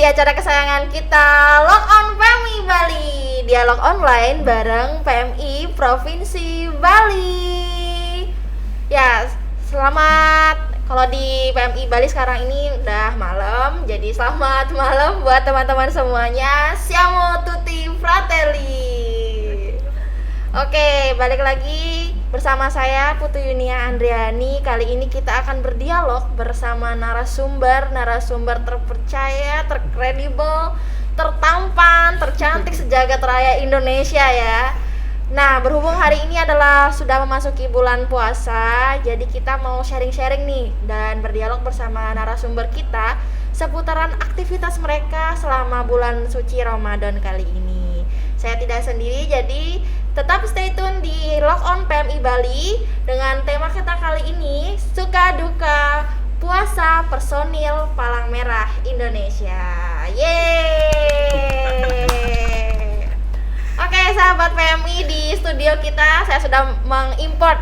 di acara kesayangan kita, Log On PMI Bali. Dialog online bareng PMI Provinsi Bali. Ya, selamat. Kalau di PMI Bali sekarang ini udah malam, jadi selamat malam buat teman-teman semuanya. Siamo tutti fratelli. Oke, balik lagi bersama saya Putu Yunia Andriani. Kali ini kita akan berdialog bersama narasumber terpercaya, terkredibel, tertampan, tercantik sejagat raya Indonesia ya. Nah, berhubung hari ini adalah sudah memasuki bulan puasa, jadi kita mau sharing-sharing nih dan berdialog bersama narasumber kita seputaran aktivitas mereka selama bulan suci Ramadan kali ini. Saya tidak sendiri, jadi tetap stay tune di Log On PMI Bali dengan tema kita kali ini, suka duka puasa personil Palang Merah Indonesia. Yeay! Oke, sahabat PMI, di studio kita saya sudah mengimport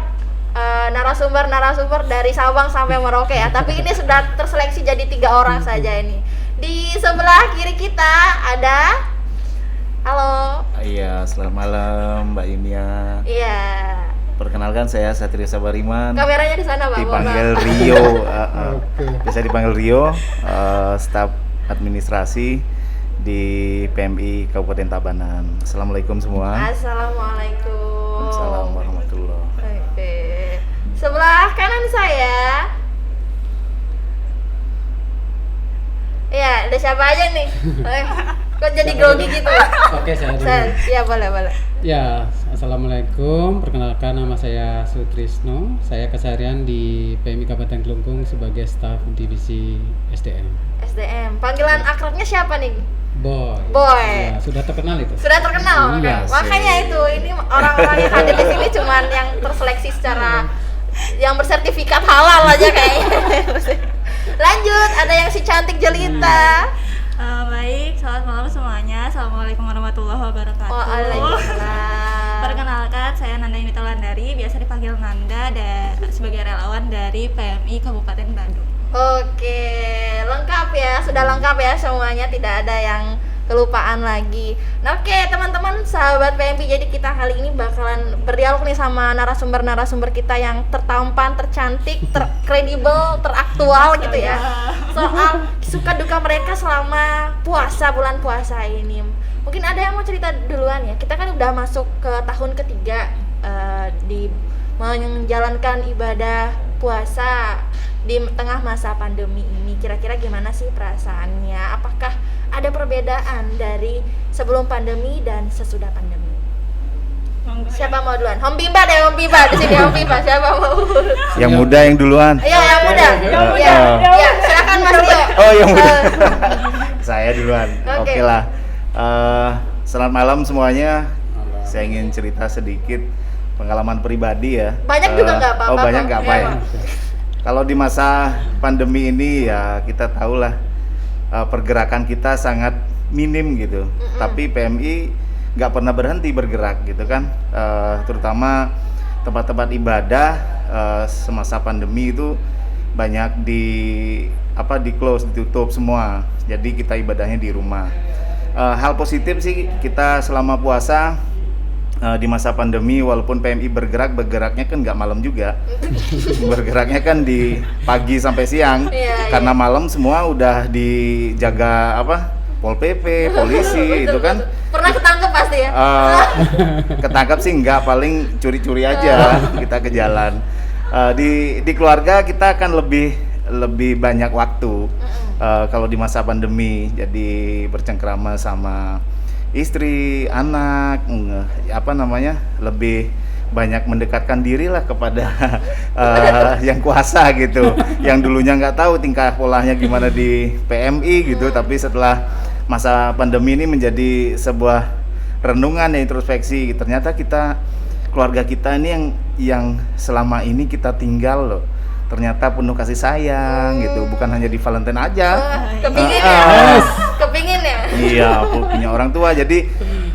narasumber dari Sabang sampai Merauke ya. Tapi ini sudah terseleksi jadi 3 orang saja ini. Di sebelah kiri kita ada, halo. Iya, selamat malam Mbak Yunia. Iya. Perkenalkan saya Satrio Sabariman. Kameranya di sana, Bang. Dipanggil Rio. Bisa dipanggil Rio, staf administrasi di PMI Kabupaten Tabanan. Assalamualaikum semua. Assalamualaikum. Assalamualaikum warahmatullahi. Oke. Sebelah kanan saya. Iya, ada siapa aja nih? Kok jadi grogi gitu? Oke, saya dulu. Ya, boleh. Ya, assalamualaikum. Perkenalkan, nama saya Sutrisno. Saya keseharian di PMI Kabupaten Kelungkung sebagai staf divisi SDM. SDM. Panggilan akrabnya siapa nih? Boy. Boy. Ya, sudah terkenal itu. Sudah terkenal. Iya, Makanya itu, ini orang-orang yang hadir di sini cuman yang terseleksi secara yang bersertifikat halal aja kayaknya. Lanjut, ada yang si cantik jelita. Baik, selamat malam semuanya. Assalamualaikum warahmatullahi wabarakatuh. Waalaikumsalam. Perkenalkan, saya Nanda Yunita Wulandari, biasa dipanggil Nanda sebagai relawan dari PMI Kabupaten Bandung. Oke, lengkap ya, sudah lengkap ya semuanya, tidak ada yang kelupaan lagi. Nah, oke teman-teman sahabat PMI, jadi kita kali ini bakalan berdialog nih sama narasumber kita yang tertampan, tercantik, terkredibel, teraktual gitu ya. Soal suka duka mereka selama puasa, bulan puasa ini. Mungkin ada yang mau cerita duluan ya. Kita kan udah masuk ke tahun ketiga di menjalankan ibadah puasa di tengah masa pandemi ini. Kira-kira gimana sih perasaannya? Apakah ada perbedaan dari sebelum pandemi dan sesudah pandemi? Siapa mau duluan? Om Bimba deh, Om Bimba di sini, Om Bimba. Siapa mau? Yang muda yang duluan. Iya, yang muda. Ya, silakan Mas Rio. Oh, yang muda. Saya duluan. Oke. Oke lah. Selamat malam semuanya. Saya ingin cerita sedikit pengalaman pribadi ya. Banyak juga nggak apa-apa. Oh, banyak nggak apa ya. Iya. Kalau di masa pandemi ini ya kita tahulah pergerakan kita sangat minim gitu. Tapi PMI nggak pernah berhenti bergerak gitu kan. Terutama tempat-tempat ibadah semasa pandemi itu banyak di close, ditutup semua. Jadi kita ibadahnya di rumah. Hal positif sih kita selama puasa di masa pandemi, walaupun PMI bergeraknya kan nggak malam juga. Bergeraknya kan di pagi sampai siang. Karena malam semua udah dijaga Pol PP, polisi itu kan. Pernah ketangkep pasti ya? Ketangkap sih nggak, paling curi-curi aja kita ke jalan. Di keluarga kita akan lebih banyak waktu kalau di masa pandemi, jadi bercengkrama sama istri, anak, lebih banyak mendekatkan diri lah kepada yang kuasa gitu, yang dulunya nggak tahu tingkah polanya gimana di PMI gitu, tapi setelah masa pandemi ini menjadi sebuah renungan dan introspeksi. Ternyata keluarga kita ini yang selama ini kita tinggal loh, ternyata penuh kasih sayang gitu, bukan hanya di Valentine aja. Kepingin ya? Iya, punya orang tua, jadi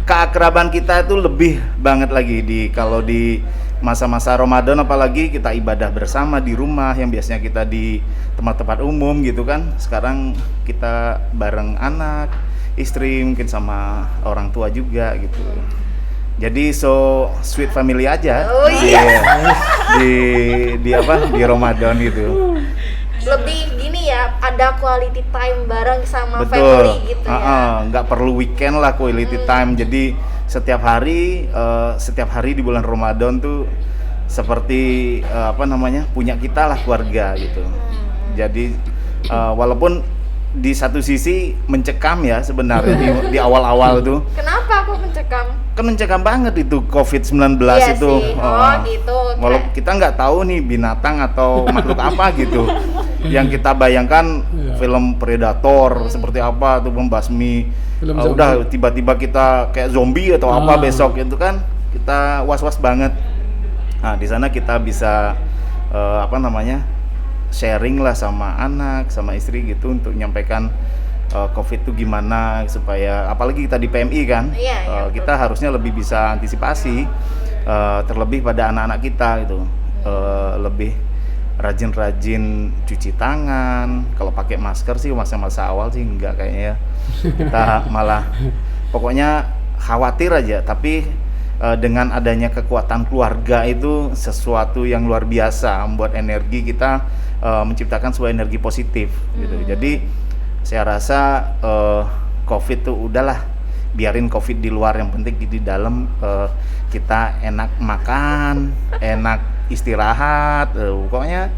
keakraban kita itu lebih banget lagi kalau di masa-masa Ramadan apalagi kita ibadah bersama di rumah yang biasanya kita di tempat-tempat umum gitu kan, sekarang kita bareng anak, istri, mungkin sama orang tua juga gitu. Jadi so sweet family aja. Oh iya. Di Ramadan gitu. Lebih gini ya, ada quality time bareng sama Betul. family gitu ya. Nggak perlu weekend lah quality time. Jadi setiap hari di bulan Ramadan tuh seperti punya kita lah, keluarga gitu. Jadi walaupun di satu sisi mencekam ya sebenarnya di awal-awal tuh. Kenapa aku mencekam? Kan mencekam banget itu COVID-19 Iya itu. sih. Gitu. Walaupun kita nggak tahu nih binatang atau makhluk apa gitu. Yang kita bayangkan film Predator seperti apa tuh, membasmi. Udah tiba-tiba kita kayak zombie atau apa besok itu kan, kita was-was banget. Nah, di sana kita bisa sharing lah sama anak, sama istri gitu untuk menyampaikan COVID itu gimana, supaya apalagi kita di PMI kan, kita harusnya lebih bisa antisipasi, terlebih pada anak-anak kita gitu, lebih rajin-rajin cuci tangan. Kalau pakai masker sih masa-masa awal sih enggak kayaknya ya. Kita malah pokoknya khawatir aja, tapi dengan adanya kekuatan keluarga itu sesuatu yang luar biasa, membuat energi kita menciptakan sebuah energi positif gitu. Jadi saya rasa COVID tuh udahlah, biarin COVID di luar, yang penting di dalam kita enak makan, enak istirahat, pokoknya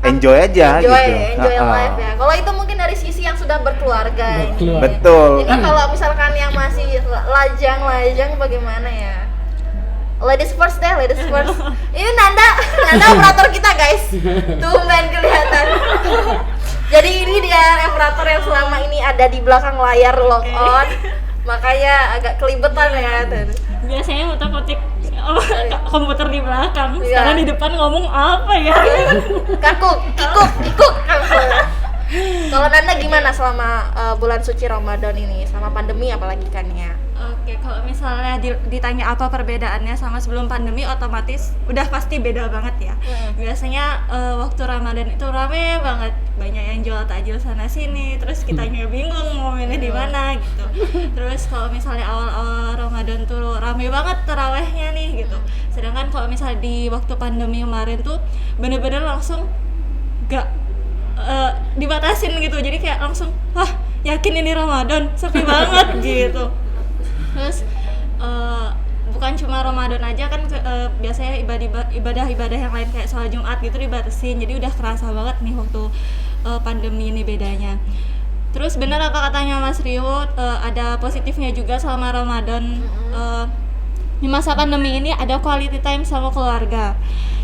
enjoy aja gitu. Enjoy life ya. Kalau itu mungkin dari sisi yang sudah berkeluarga ini. Betul. Ini kalau misalkan yang masih lajang bagaimana ya? Ladies first deh, ladies first. Ini Nanda operator kita guys. Tumben kelihatan. Jadi ini dia operator yang selama ini ada di belakang layar lock on. Makanya agak kelibetan ya. Biasanya otak-otik komputer di belakang, sekarang di depan ngomong apa ya? Kikuk. Kalau Nanda gimana selama bulan suci Ramadan ini, sama pandemi apalagi kan ya? Oke, kalau misalnya ditanya apa perbedaannya sama sebelum pandemi, otomatis udah pasti beda banget ya. Biasanya waktu Ramadan itu rame banget, banyak yang jual takjil sana sini, terus kitanya bingung mau milih di mana gitu. Terus kalau misalnya awal-awal Ramadan tuh rame banget tarawehnya nih gitu. Sedangkan kalau misalnya di waktu pandemi kemarin tuh bener-bener langsung gak dibatasin gitu, jadi kayak langsung wah yakin ini Ramadan, sepi banget gitu. Terus bukan cuma Ramadan aja kan, biasanya ibadah-ibadah yang lain kayak sholat Jumat gitu dibatasin, jadi udah kerasa banget nih waktu pandemi ini bedanya. Terus benar apa katanya Mas Rio, ada positifnya juga selama Ramadan. Di masa pandemi ini ada quality time sama keluarga.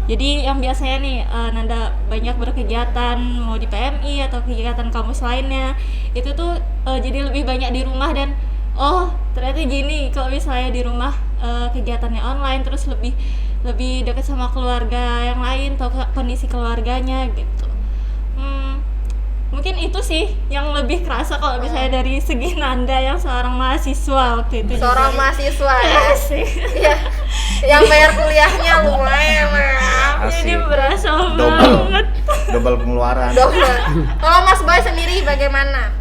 Jadi yang biasanya nih Nanda banyak berkegiatan mau di PMI atau kegiatan kampus lainnya, itu tuh jadi lebih banyak di rumah, dan oh ternyata gini kalau misalnya di rumah kegiatannya online, terus lebih dekat sama keluarga yang lain, atau kondisi keluarganya gitu. Mungkin itu sih yang lebih kerasa kalau misalnya dari segi Nanda yang seorang mahasiswa waktu itu. Seorang mahasiswa ya sih. Iya. Yang bayar kuliahnya lumayan ya. Jadi berasa Double. banget. Double pengeluaran. Kalau Mas Boy sendiri bagaimana?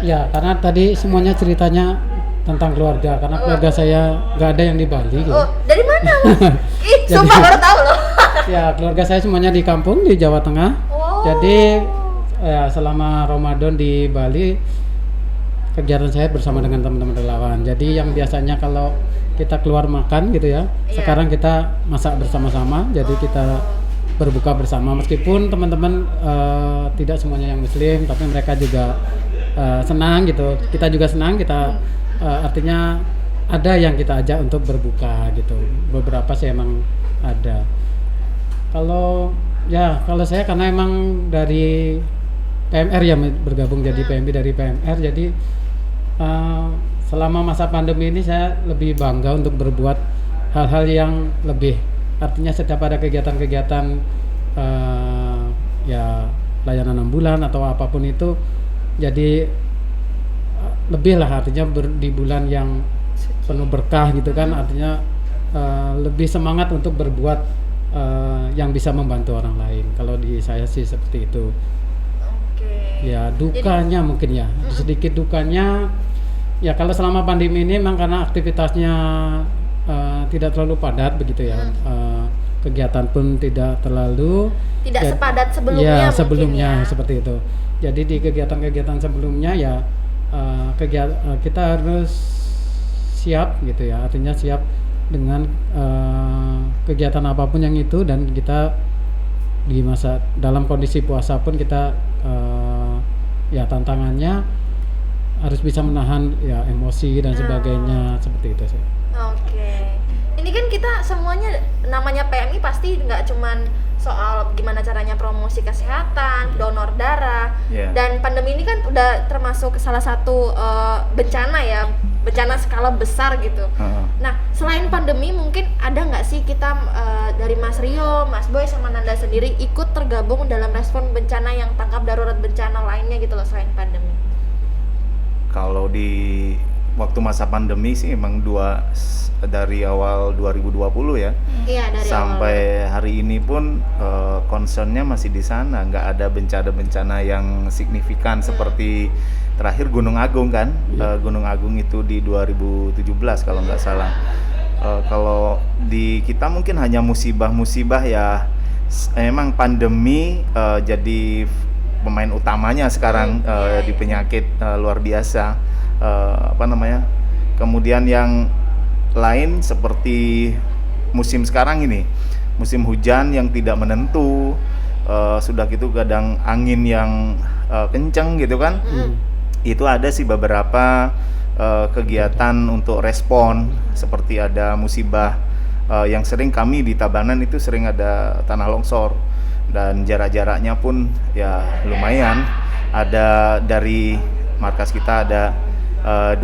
Ya, karena tadi semuanya ceritanya tentang keluarga, karena keluarga saya nggak ada yang di Bali gitu. Oh, dari mana Mas? Sumpah baru tahu loh. Ya, keluarga saya semuanya di kampung di Jawa Tengah. Oh. Jadi ya, selama Ramadan di Bali kegiatan saya bersama dengan teman-teman relawan. Jadi yang biasanya kalau kita keluar makan gitu ya, sekarang kita masak bersama-sama. Jadi kita berbuka bersama, meskipun teman-teman tidak semuanya yang Muslim, tapi mereka juga senang gitu. Kita juga senang, kita artinya ada yang kita ajak untuk berbuka gitu. Beberapa sih emang ada. Kalau saya karena emang dari PMR ya, bergabung jadi PMI dari PMR, jadi selama masa pandemi ini saya lebih bangga untuk berbuat hal-hal yang lebih, artinya setiap ada kegiatan-kegiatan ya layanan ambulan atau apapun itu, jadi lebih lah, artinya di bulan yang penuh berkah gitu kan, artinya lebih semangat untuk berbuat yang bisa membantu orang lain. Kalau di saya sih seperti itu. Oke. Ya dukanya mungkin ya, sedikit dukanya ya kalau selama pandemi ini memang karena aktivitasnya tidak terlalu padat begitu ya, kegiatan pun tidak terlalu sepadat sebelumnya ya mungkin sebelumnya ya. seperti itu. Jadi di kegiatan-kegiatan sebelumnya ya kita harus siap gitu ya, artinya siap dengan kegiatan apapun yang itu, dan kita di masa dalam kondisi puasa pun kita ya tantangannya harus bisa menahan ya emosi dan sebagainya seperti itu sih. Oke. Ini kan kita semuanya namanya PMI pasti nggak cuman soal gimana caranya promosi kesehatan, donor darah, dan pandemi ini kan udah termasuk salah satu bencana ya, bencana skala besar gitu. Nah, selain pandemi mungkin ada nggak sih kita dari Mas Rio, Mas Boy sama Nanda sendiri ikut tergabung dalam respon bencana yang tanggap darurat bencana lainnya gitu loh selain pandemi? Kalau di waktu masa pandemi sih emang dari awal 2020 ya, Iya, dari sampai hari ini pun concernnya masih di sana, nggak ada bencana-bencana yang signifikan seperti terakhir Gunung Agung kan. Gunung Agung itu di 2017 kalau nggak salah. Kalau di kita mungkin hanya musibah-musibah ya, emang pandemi jadi pemain utamanya sekarang di penyakit luar biasa. Kemudian yang lain seperti musim sekarang ini, musim hujan yang tidak menentu, sudah gitu kadang angin yang kenceng gitu kan. Itu ada sih beberapa kegiatan untuk respon, seperti ada musibah yang sering kami di Tabanan itu sering ada tanah longsor, dan jarak-jaraknya pun ya lumayan. Ada dari markas kita ada 2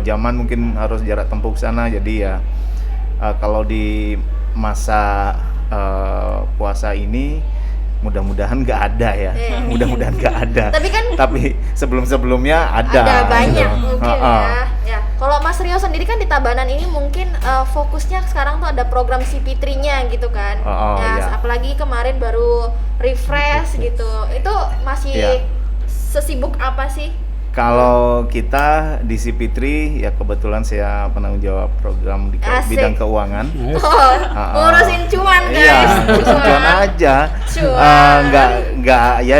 jaman mungkin harus jarak tempuh ke sana. Jadi ya kalau di masa puasa ini mudah-mudahan nggak ada ya. Mudah-mudahan nggak ada. Tapi sebelum-sebelumnya ada banyak gitu. mungkin ya. Kalau Mas Rio sendiri kan di Tabanan ini mungkin fokusnya sekarang tuh ada program CP3-nya gitu kan. Apalagi kemarin baru refresh gitu. Itu masih sesibuk apa sih? Kalau kita di CP3 ya kebetulan saya penanggung jawab program di bidang keuangan. Ngurusin cuan guys. Iya, ngurusin cuan aja.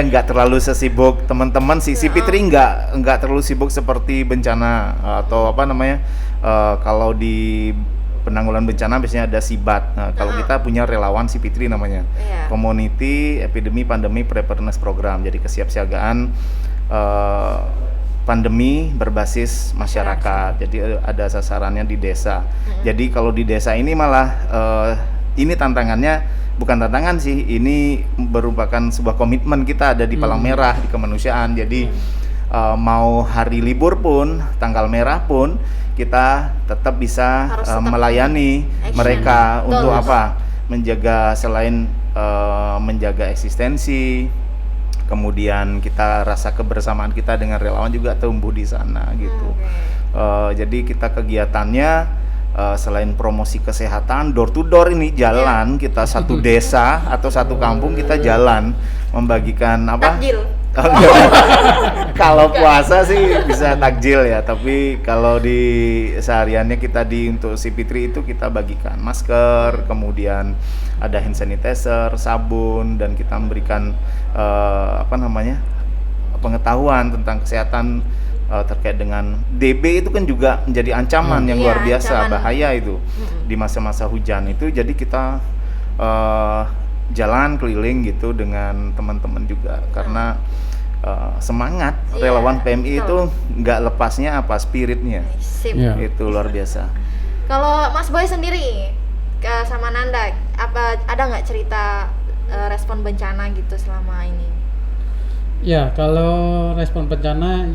Nggak terlalu sesibuk teman-teman sih. CP3 nggak terlalu sibuk seperti bencana atau kalau di penanggulangan bencana biasanya ada SIBAT. Nah, kalau kita punya relawan CP3 namanya, Community Epidemic Pandemic Preparedness Program. Jadi kesiapsiagaan pandemi berbasis masyarakat. Jadi ada sasarannya di desa. Jadi kalau di desa ini malah ini tantangannya, bukan tantangan sih, ini merupakan sebuah komitmen kita ada di Palang Merah di kemanusiaan. Jadi mau hari libur pun, tanggal merah pun kita tetap bisa melayani mereka. Untuk apa? Menjaga, selain menjaga eksistensi, kemudian kita rasa kebersamaan kita dengan relawan juga tumbuh di sana gitu. Jadi kita kegiatannya selain promosi kesehatan, door to door ini jalan, kita satu desa atau satu kampung kita jalan membagikan apa? Takjil. Kalau puasa sih bisa takjil ya, tapi kalau di sehariannya kita untuk CP3 itu kita bagikan masker, kemudian ada hand sanitizer, sabun, dan kita memberikan pengetahuan tentang kesehatan terkait dengan DB itu kan juga menjadi ancaman yang luar biasa, bahaya itu di masa-masa hujan itu. Jadi kita jalan keliling gitu dengan teman-teman juga, karena semangat relawan PMI itu nggak lepasnya spiritnya. Itu luar biasa. Kalau Mas Boy sendiri sama Nanda, ada nggak cerita respon bencana gitu selama ini? Ya, kalau respon bencana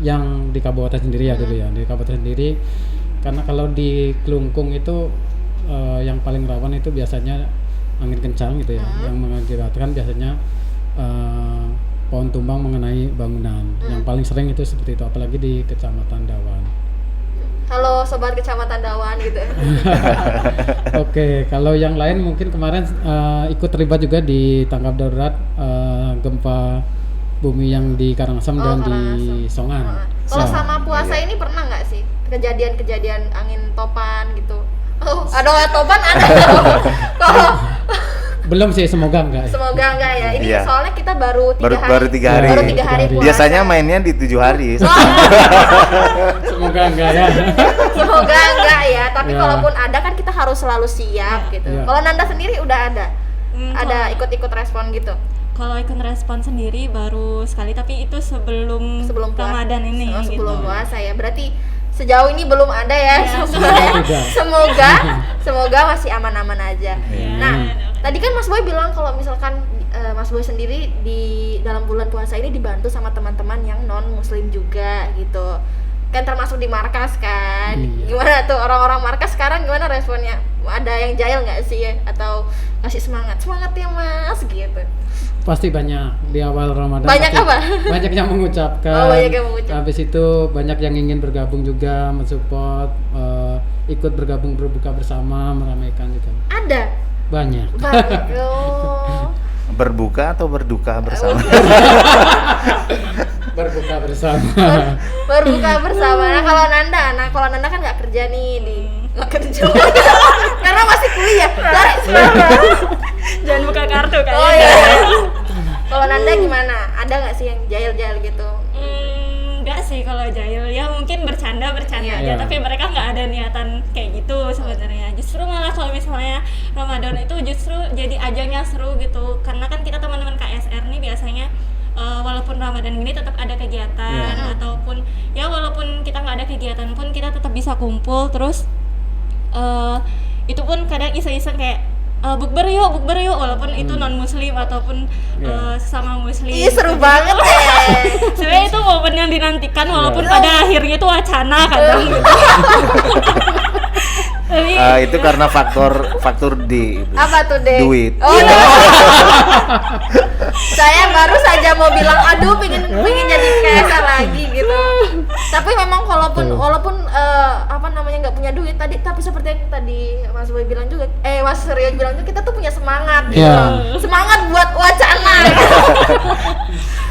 yang di kabupaten sendiri ya dulu ya, di kabupaten sendiri, karena kalau di Klungkung itu yang paling rawan itu biasanya angin kencang gitu ya, yang mengakibatkan biasanya pohon tumbang mengenai bangunan. Yang paling sering itu seperti itu, apalagi di Kecamatan Dawan. Halo sobat Kecamatan Dawan gitu. Oke, kalau yang lain mungkin kemarin ikut terlibat juga di tanggap darurat gempa bumi yang di Karangasem dan di Songan. Kalau Ya. sama puasa ini pernah nggak sih kejadian-kejadian angin topan gitu? Oh, ada topan ada. Kalau Belum sih, semoga enggak. semoga enggak ya. Ini Iya. soalnya kita baru 3 hari. Baru 3 hari. Baru 3 hari puasa. Biasanya mainnya di 7 hari. Semoga enggak ya. Semoga enggak ya. Tapi Ya. kalaupun ada kan kita harus selalu siap gitu. Ya. Kalau Nanda sendiri udah ada? Ada Kalau- ikut-ikut respon gitu? Kalau ikut respon sendiri baru sekali, tapi itu sebelum Ramadan ini sebelum gitu. puasa ya. Berarti sejauh ini belum ada ya. Ya, Semoga masih aman-aman aja. Iya. Nah, tadi kan Mas Boy bilang kalau misalkan Mas Boy sendiri di dalam bulan puasa ini dibantu sama teman-teman yang non muslim juga gitu. Kan termasuk di markas kan. Iya. Gimana tuh orang-orang markas sekarang gimana responnya? Ada yang jahil nggak sih ya? Atau kasih semangat ya Mas gitu? Pasti banyak di awal Ramadan. Banyak pasti apa? Banyak yang mengucapkan. Oh, banyak yang mengucapkan. Habis itu banyak yang ingin bergabung juga, mensupport, ikut bergabung berbuka bersama, meramaikan gitu. Ada Banyak. banyak. Oh. Berbuka atau berduka bersama? Berbuka bersama. Berbuka bersama. Nah kalau Nanda kan nggak kerja nih di nggak kerja karena masih kuliah. Jangan buka kartu kayaknya. Oh iya. Kalau Nanda gimana? Ada nggak sih yang jahil-jahil gitu? Enggak sih kalau jahil ya, mungkin bercanda Iya. aja, Iya. tapi mereka nggak ada niatan kayak gitu sebenarnya. Justru malah kalau misalnya Ramadan itu justru jadi ajang yang seru gitu, karena kan kita teman-teman KSR nih biasanya walaupun Ramadan gini tetap ada kegiatan, ataupun ya walaupun kita nggak ada kegiatan pun kita tetap bisa kumpul terus. Itu pun kadang iseng-iseng kayak bukber yuk walaupun itu non muslim ataupun sesama muslim. Ih seru banget ya. Sebenarnya itu momen yang dinantikan walaupun pada akhirnya itu wacana kadang gitu. Tapi Itu karena faktor D itu. Apa tuh deh? Duit. Oh iya. Saya baru saja mau bilang aduh pingin jadi KSR lagi gitu. Tapi memang walaupun apa namanya nggak punya duit tapi seperti yang tadi Mas Boy bilang juga, Mas Rio bilang juga, kita tuh punya semangat gitu. Iya. Semangat buat wacana.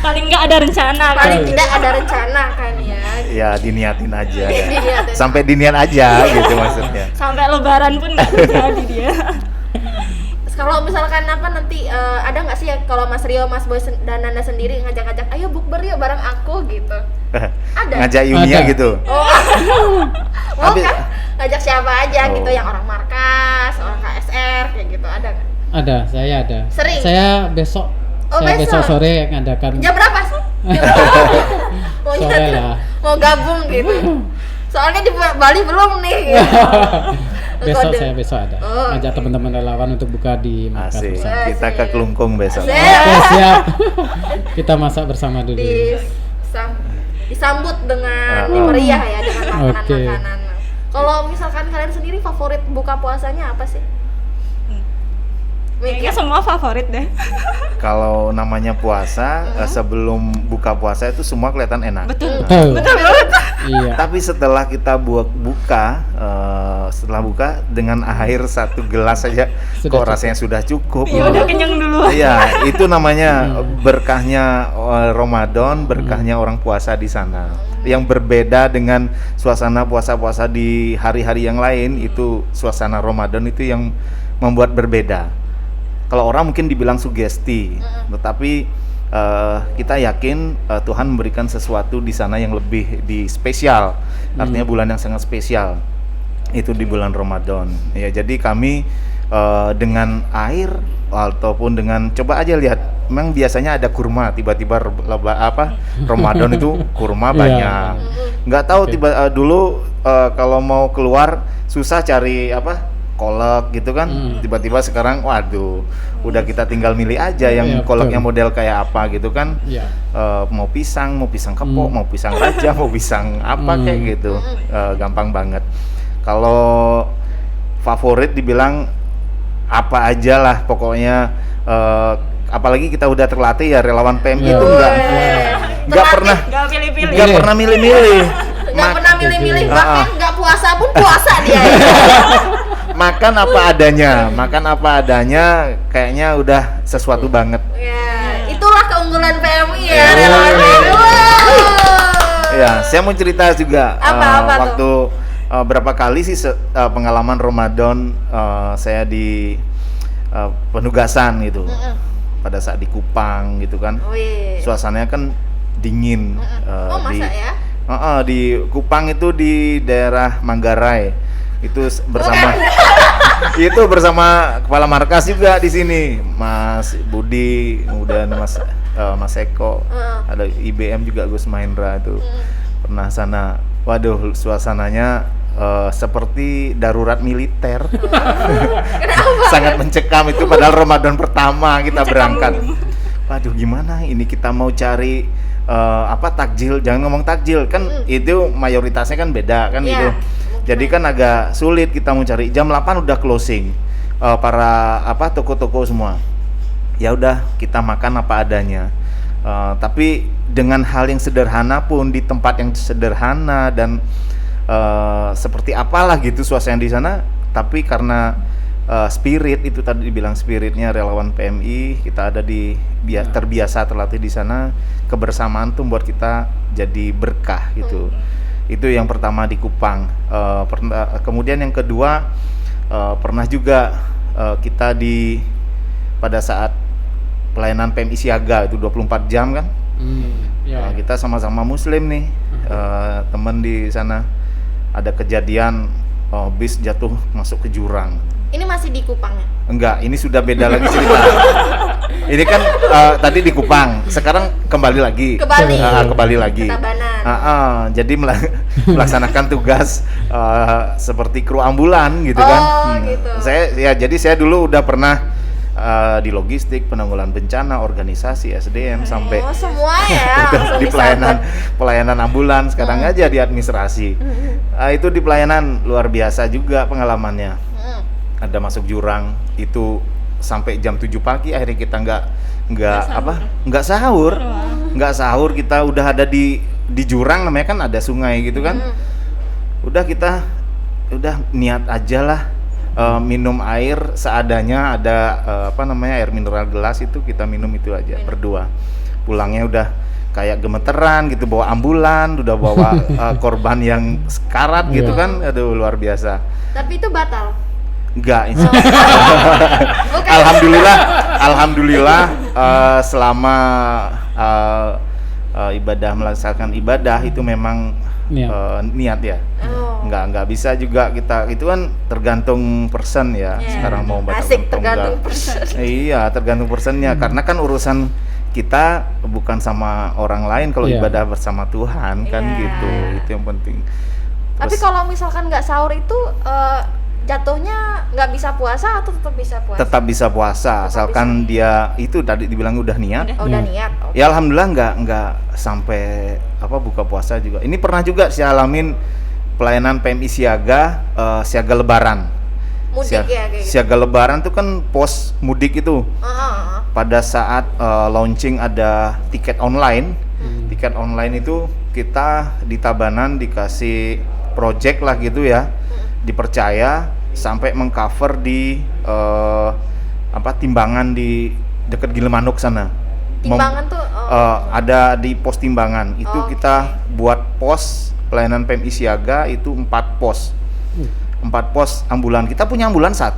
paling nggak ada rencana kan. Paling tidak ada rencana kan ya. Ya diniatin aja ya. Diniatin. Sampai diniat aja gitu maksudnya. Sampai lebaran pun nggak terjadi dia. Kalau misalkan nanti ada nggak sih ya kalau Mas Rio, Mas Boy dan Nanda sendiri ngajak-ngajak, ayo bukber yuk bareng aku gitu. Ada. Ngajak Yunia Ada. gitu. Oh. Mau Habis- kan? Ngajak siapa aja Oh. gitu, yang orang markas, orang KSR kayak gitu, ada nggak? Ada, saya ada. Sering? Saya besok. Oh, Saya besok besok? sore ngadakan. Jam berapa sih? Jam berapa? Mau Sore nyata- lah. mau gabung gitu. Soalnya di Bali belum nih. Gitu. Besok Kode. saya besok ada. Oh, Ngajak oke. teman-teman relawan untuk buka di markas Asik. bersama. Kita ke Kelungkung besok. Asik. Oke, siap. Kita masak bersama dulu. Disambut dengan Oh. meriah ya, dengan Oke. makanan-makanan. Kalau misalkan kalian sendiri favorit buka puasanya apa sih? Kayaknya semua favorit deh. Kalau namanya puasa, sebelum buka puasa itu semua kelihatan enak. Betul. Betul. Iya. Tapi setelah kita setelah buka dengan air 1 gelas saja, Sudah kok cukup. rasanya sudah cukup. Ya udah kenyang dulu. Iya, itu namanya berkahnya Ramadan, berkahnya orang puasa di sana. Yang berbeda dengan suasana puasa-puasa di hari-hari yang lain, itu suasana Ramadan itu yang membuat berbeda. Kalau orang mungkin dibilang sugesti, tetapi kita yakin Tuhan memberikan sesuatu di sana yang lebih spesial. Artinya bulan yang sangat spesial itu di bulan Ramadan. Ya, jadi kami dengan air ataupun dengan, coba aja lihat, memang biasanya ada kurma, tiba-tiba Ramadan itu kurma Iya. banyak. Nggak tahu dulu kalau mau keluar susah cari kolak gitu kan, tiba-tiba sekarang waduh udah kita tinggal milih aja yang Iya, kolaknya betul. model kayak apa gitu kan. Iya. Mau pisang kepok, mau pisang raja, mau pisang apa kayak gitu. Gampang banget. Kalau favorit dibilang apa aja lah pokoknya, apalagi kita udah terlatih ya relawan PMI itu nggak Terlatih. pernah Nggak pilih-pilih. nggak pernah milih-milih. Nggak pernah milih-milih, Setuju. bahkan nggak puasa pun puasa dia. Makan apa adanya, kayaknya udah sesuatu banget. Ya, itulah keunggulan PMI ya, Ya. relawan PMI. Wow. Ya, saya mau cerita juga Apa tuh? waktu berapa kali sih pengalaman Ramadan saya di penugasan gitu. Pada saat di Kupang gitu kan. Wih. Suasananya kan dingin. Oh, masa ya? Di Kupang itu di daerah Manggarai. Itu bersama itu bersama kepala markas juga di sini, Mas Budi, kemudian Mas Eko, ada IBM juga Gus Mahendra itu pernah sana. Waduh, suasananya seperti darurat militer. Sangat mencekam itu, padahal Ramadan pertama kita berangkat. Waduh, gimana ini kita mau cari takjil, jangan ngomong takjil kan itu mayoritasnya kan beda kan Iya. gitu. Jadi kan agak sulit kita mau cari. Jam 8 udah closing para toko-toko semua. Ya udah kita makan apa adanya. Tapi dengan hal yang sederhana pun di tempat yang sederhana dan seperti apalah gitu suasana di sana, tapi karena spirit itu tadi dibilang spiritnya relawan PMI, kita ada terbiasa terlatih di sana, kebersamaan tuh buat kita jadi berkah gitu. Itu yang pertama di Kupang. Kemudian yang kedua pernah juga kita pada saat pelayanan PMI siaga itu 24 jam kan. Ya. Kita sama-sama muslim nih, teman di sana ada kejadian bis jatuh masuk ke jurang. Ini masih di Kupang ya? Enggak, ini sudah beda lagi cerita. Ini kan tadi di Kupang, sekarang kembali lagi. Ke Bali. Kembali lagi. Ke Tabanan. Jadi melaksanakan tugas seperti kru ambulan gitu kan. Gitu. Jadi saya dulu udah pernah di logistik, penanggulangan bencana, organisasi, SDM sampai Semua ya. udah langsung di disambut. pelayanan ambulan, sekarang aja di administrasi. Itu di pelayanan luar biasa juga pengalamannya. Ada masuk jurang itu sampai jam 7 pagi, akhirnya kita nggak sahur, kita udah ada di jurang, namanya kan ada sungai gitu kan. Udah niat aja lah, minum air seadanya, ada air mineral gelas itu kita minum itu aja berdua. Pulangnya udah kayak gemeteran gitu, bawa ambulan, udah bawa korban yang sekarat gitu kan. Aduh, luar biasa. Tapi itu batal. Enggak, Bukan. alhamdulillah selama melaksanakan ibadah itu memang niat ya. Enggak bisa juga kita, itu kan tergantung person ya. Sekarang mau batal Asik, atau tergantung enggak. person. Iya, tergantung personnya, karena kan urusan kita bukan sama orang lain kalau ibadah bersama Tuhan kan gitu. Itu yang penting. Tapi kalau misalkan nggak sahur itu jatuhnya nggak bisa puasa atau tetap bisa puasa? Tetap bisa puasa, asalkan dia itu tadi dibilang udah niat. Udah niat. Oke. Ya alhamdulillah nggak sampai buka puasa juga. Ini pernah juga saya alamin pelayanan PMI siaga, siaga lebaran. Mudik ya kayak gitu. Siaga lebaran tuh kan pos mudik itu. Pada saat launching ada tiket online. Tiket online itu kita di Tabanan dikasih project lah gitu ya. Dipercaya sampai mengcover di Timbangan di dekat Gilimanuk sana. Timbangan tuh Ada di pos Timbangan itu kita buat pos pelayanan PMI siaga itu 4 pos. 4 pos ambulan. Kita punya ambulan 1,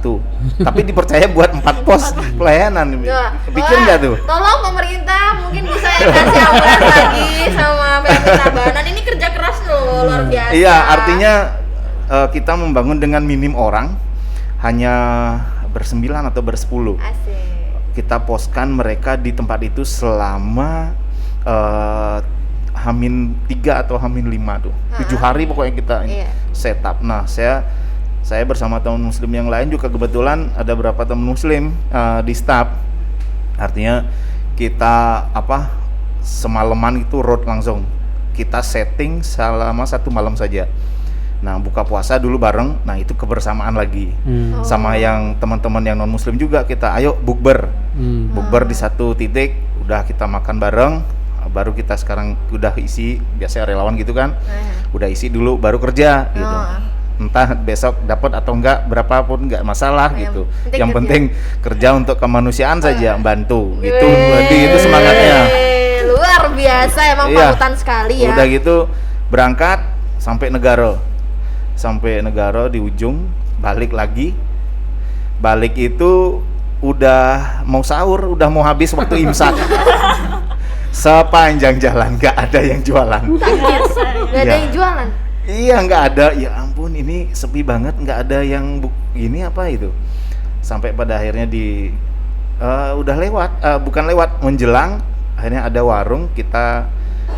tapi dipercaya buat 4 pos pelayanan. Pikir nggak tuh? Tolong pemerintah mungkin bisa ya kasih ambulan lagi sama PMI Tabanan. Ini kerja keras loh, luar biasa. Iya, artinya kita membangun dengan minim orang, hanya ber-9 atau ber-10. Asik. Kita poskan mereka di tempat itu selama H-3 atau H-5 tuh. 7 hari pokoknya kita setup. Nah, saya bersama teman muslim yang lain juga kebetulan ada beberapa teman muslim di staff. Artinya kita semalaman itu road langsung. Kita setting selama 1 malam saja. Nah, buka puasa dulu bareng. Nah, itu kebersamaan lagi. Sama yang teman-teman yang non muslim juga kita ayo bukber. Bukber di satu titik, udah kita makan bareng. baru kita sekarang udah isi, biasanya relawan gitu kan, Nah. udah isi dulu baru kerja gitu. Oh. Entah besok dapat atau enggak, berapapun enggak masalah gitu. Yang penting kerja. penting kerja untuk kemanusiaan saja, bantu. Itu Wih, berarti itu semangatnya. luar biasa, emang Iya. panutan sekali ya. Udah gitu berangkat sampai Negara. Sampai Negara di ujung, balik lagi. Balik itu udah mau sahur, udah mau habis waktu imsak. Sepanjang jalan nggak ada yang jualan. Gak ada Iya. yang jualan. Iya, nggak ada. Ya ampun, ini sepi banget, nggak ada yang ini apa itu. Sampai pada akhirnya udah lewat, bukan lewat, menjelang akhirnya ada warung, kita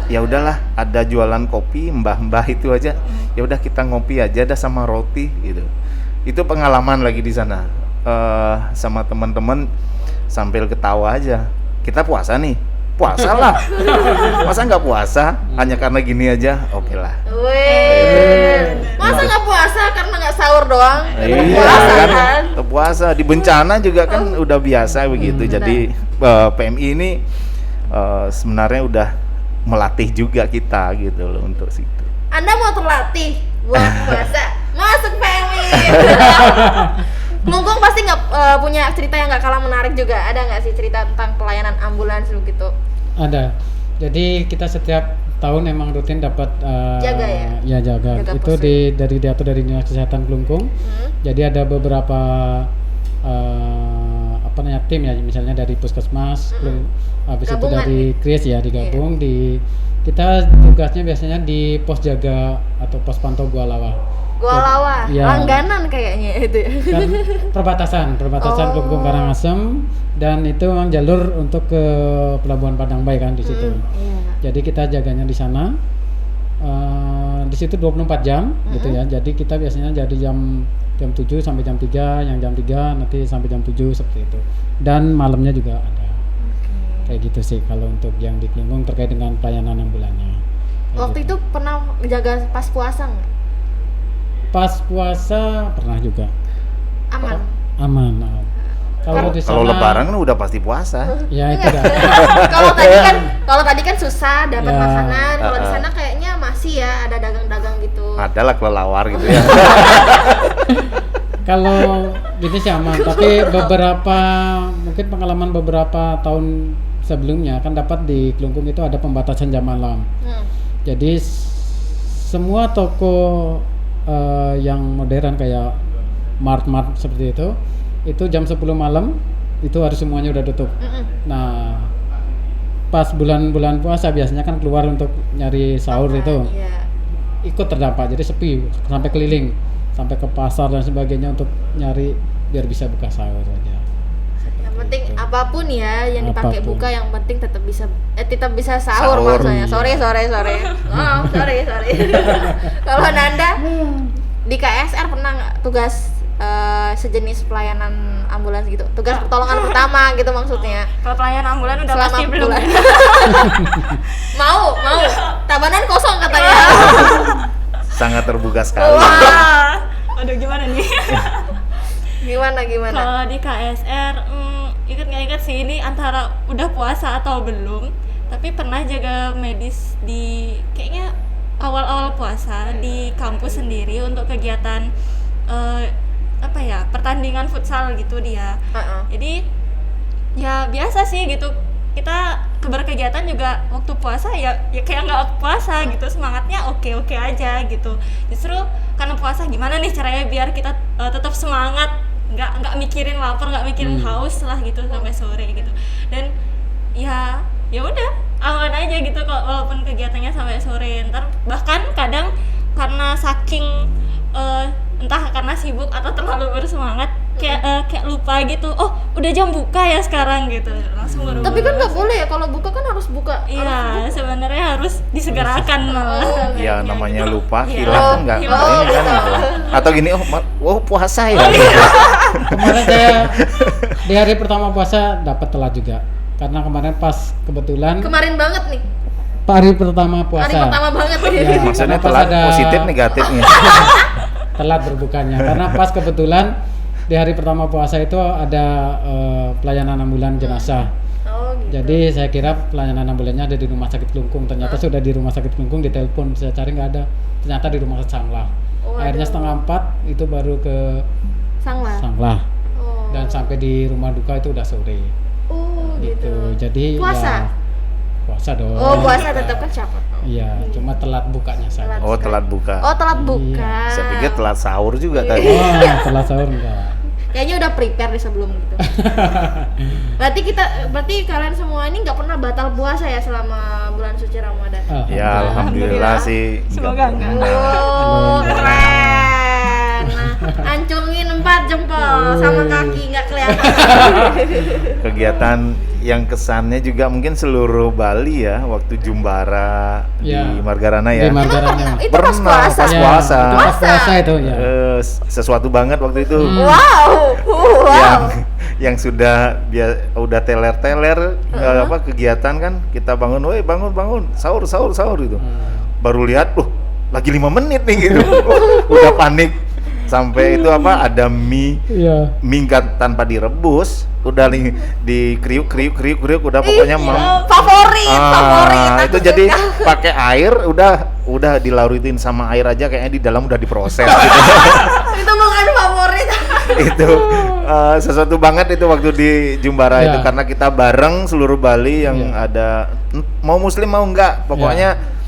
ya udahlah, ada jualan kopi, mbah-mbah itu aja. Ya udah kita ngopi aja dah sama roti gitu. Itu pengalaman lagi di sana. Sama teman-teman sambil ketawa aja. Kita puasa nih. Puasa lah. Masa nggak puasa hanya karena gini aja? Oke lah. Wih, masa nggak puasa karena nggak sahur doang? Tetap Iya puasa kan, kan? tetap puasa di bencana juga kan udah biasa begitu. Jadi PMI ini sebenarnya udah melatih juga kita gitu loh untuk situ. Anda mau terlatih buat puasa, masuk PMI. Nunggung pasti nggak punya cerita yang nggak kalah menarik juga. Ada nggak sih cerita tentang pelayanan ambulans begitu? Ada. Jadi kita setiap tahun emang rutin dapat Jaga ya? Ya jaga. Jaga Itu pos dari diatur dari Dinas Kesehatan Kelungkung. Jadi ada beberapa apa namanya tim ya, misalnya dari Puskesmas, habis itu Gabungan dari KRIS ya digabung di kita tugasnya biasanya di pos jaga atau pos pantau Gua Lawa. Gua Lawa, Ya. langganan kayaknya itu. Kan perbatasan Oh. Kelungkung Karangasem, dan itu memang jalur untuk ke Pelabuhan Padang Bay kan di situ. Iya. Jadi kita jaganya di sana. Di situ 24 jam gitu ya. Jadi kita biasanya jadi jam 7 sampai jam 3, yang jam 3 nanti sampai jam 7 seperti itu. Dan malamnya juga ada. Kayak gitu sih kalau untuk yang di Kelungkung terkait dengan pelayanan ambulannya. Kayak Waktu gitu. itu pernah jaga pas puasa nggak? Pas puasa pernah juga. Aman. Aman. Kalau di Kalau sana lebaran kan udah pasti puasa. ya itu dah. Kalau tadi kan susah dapat Ya. makanan. Kalau di sana kayaknya masih ya ada dagang-dagang gitu. Adalah kelelawar gitu ya. Kalau gitu sih aman, tapi beberapa mungkin pengalaman beberapa tahun sebelumnya kan dapat di Kelungkung itu ada pembatasan jam malam. Jadi semua toko yang modern kayak mart seperti itu jam 10 malam itu harus semuanya udah tutup. Nah, pas bulan-bulan puasa biasanya kan keluar untuk nyari sahur itu Iya. ikut terdampak, jadi sepi sampai keliling sampai ke pasar dan sebagainya untuk nyari biar bisa buka sahur aja. Yang penting apapun ya yang dipakai Apapun. buka, yang penting tetap bisa sahur Sahur. maksudnya. Sorry. Oh, sorry. Kalau Nanda di KSR pernah nggak tugas sejenis pelayanan ambulans gitu? Tugas pertolongan pertama gitu maksudnya. Kalau pelayanan ambulan udah Selama pasti belum. bulan. mau. Tabanan kosong katanya. Sangat terbuka sekali. Wah, aduh gimana nih? Gimana? Kalau di KSR, ingat nggak ingat sih ini antara udah puasa atau belum. Tapi pernah jaga medis di kayaknya awal-awal puasa di kampus sendiri untuk kegiatan pertandingan futsal gitu dia. Jadi ya biasa sih gitu, kita berkegiatan juga waktu puasa ya kayak nggak puasa gitu, semangatnya oke aja gitu. Justru karena puasa gimana nih caranya biar kita tetap semangat, nggak mikirin lapar, nggak mikirin haus lah gitu sampai sore gitu. Dan ya udah aman aja gitu kok walaupun kegiatannya sampai sore. Ntar bahkan kadang karena saking entah karena sibuk atau terlalu bersemangat kayak lupa gitu, oh udah jam buka ya sekarang gitu, langsung baru. Tapi kan nggak boleh ya, kalau buka kan harus buka. Iya, sebenarnya harus disegerakan malah. Ya baiknya namanya gitu. lupa, Iya. hilang kan nggak Hilang. ini kan gitu. Atau gini, puasa ya. Kemarin saya di hari pertama puasa dapat telat juga karena kemarin pas kebetulan Kemarin banget nih. hari pertama puasa. Hari pertama banget nih. Ya, Maksudnya karena pas telat ada positif negatifnya. telat berbukanya karena pas kebetulan di hari pertama puasa itu ada pelayanan ambulan jenazah. Oh Jadi saya kira pelayanan ambulannya ada di Rumah Sakit Kelungkung. Ternyata sudah di Rumah Sakit Kelungkung, ditelepon saya cari nggak ada. Ternyata di Rumah Sakit Sanglah. Akhirnya setengah 4 itu baru ke Sanglah. Dan sampai di rumah duka itu udah sore. Gitu. Jadi Puasa? ya, puasa dong. Oh, puasa tetap kan siapa? Iya, cuma telat bukanya saja. Oh, telat buka. Oh, telat buka. Saya pikir telat sahur juga Iya. tadi. Oh, telat sahur enggak. Kayaknya udah prepare di sebelum gitu. Berarti kalian semua ini nggak pernah batal puasa ya selama bulan suci Ramadan? Ya, alhamdulillah sih. Semoga enggak. Oh, keren. Nah, ancungin 4 jempol sama kaki nggak kelihatan. Kegiatan yang kesannya juga mungkin seluruh Bali ya, waktu Jumbara Ya. di Margarana ya. Di Margarana. Itu pas puasa. Pas puasa. Itu pas puasa itu ya. Sesuatu banget waktu itu. Wow. Yang sudah udah teler-teler apa kegiatan kan, kita bangun, woi bangun sahur gitu. Baru lihat, lagi 5 menit nih gitu. Udah panik. Sampai itu apa, ada mie nggak tanpa direbus, udah di kriuk udah pokoknya favorit. Itu jadi pakai air, udah dilarutin sama air aja, kayaknya di dalam udah diproses gitu. Itu bukan favorit. Itu sesuatu banget itu waktu di Jumbara itu, karena kita bareng seluruh Bali yang ada, mau muslim mau enggak, pokoknya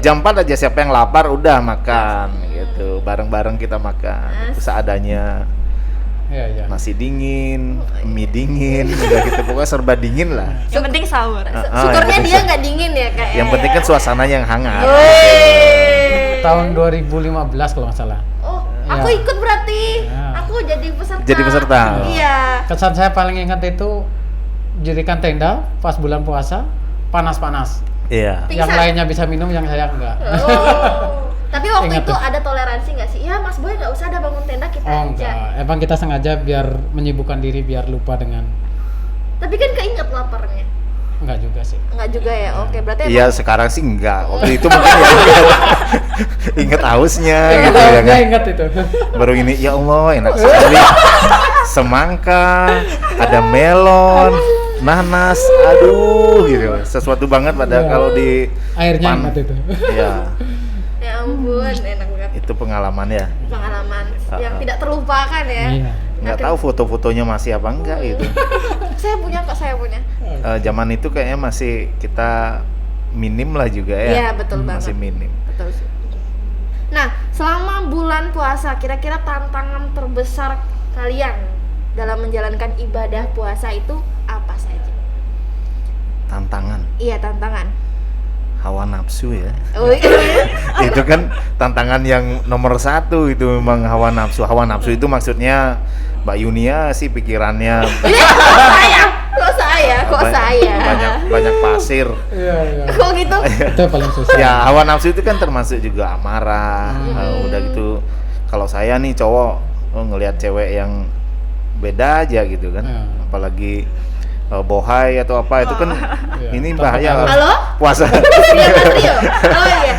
jam 4 aja siapa yang lapar udah makan gitu, bareng-bareng kita makan seadanya. Nasi dingin, mie dingin, udah gitu, pokoknya serba dingin lah. Yang penting sahur. Syukurnya dia nggak dingin ya kayak. Yang penting kan suasananya yang hangat. Tahun 2015 kalau nggak salah. Oh, aku ikut berarti. Aku jadi peserta. Iya. Kesan saya paling ingat itu dirikan tenda pas bulan puasa, panas-panas. Iya. Yang lainnya bisa minum, yang saya enggak. Oh. Tapi waktu Ingat itu tuh. ada toleransi nggak sih? Ya Mas Boy nggak usah ada bangun tenda kita aja. Enggak. Emang kita sengaja biar menyibukkan diri, biar lupa dengan. Tapi kan keinget laparnya. Enggak juga sih. Enggak juga ya. Oke, berarti Iya, sekarang sih enggak. Waktu itu mungkin ya inget hausnya gitu ya Saya kan. ingat itu. Baru ini, ya Allah enak sekali. Semangka, ada melon, nanas, aduh gitu. Sesuatu banget pada kalau di Airnya ingat itu. Iya. Ya ampun, enak banget. Itu pengalaman ya. Pengalaman yang tidak terlupakan ya. Iya. Nggak tahu foto-fotonya masih apa enggak gitu. Saya punya kok, saya punya. Zaman itu kayaknya masih kita minim lah juga ya. Iya, betul banget. Masih minim. Betul sih. Nah, selama bulan puasa, kira-kira tantangan terbesar kalian dalam menjalankan ibadah puasa itu apa saja? Tantangan, Iya, tantangan. hawa nafsu ya. Oh, iya. Itu kan tantangan yang nomor 1 itu memang hawa nafsu. Hawa nafsu itu maksudnya Mbak Yunia sih pikirannya Kok saya? banyak pasir. Iya. Kok gitu? Itu paling susah. Ya hawa nafsu itu kan termasuk juga amarah. Udah gitu, kalau saya nih cowok ngelihat cewek yang beda aja gitu kan, apalagi bohai atau apa itu kan ini bahaya. Halo? Puasa. Iya, Trio. Oh iya.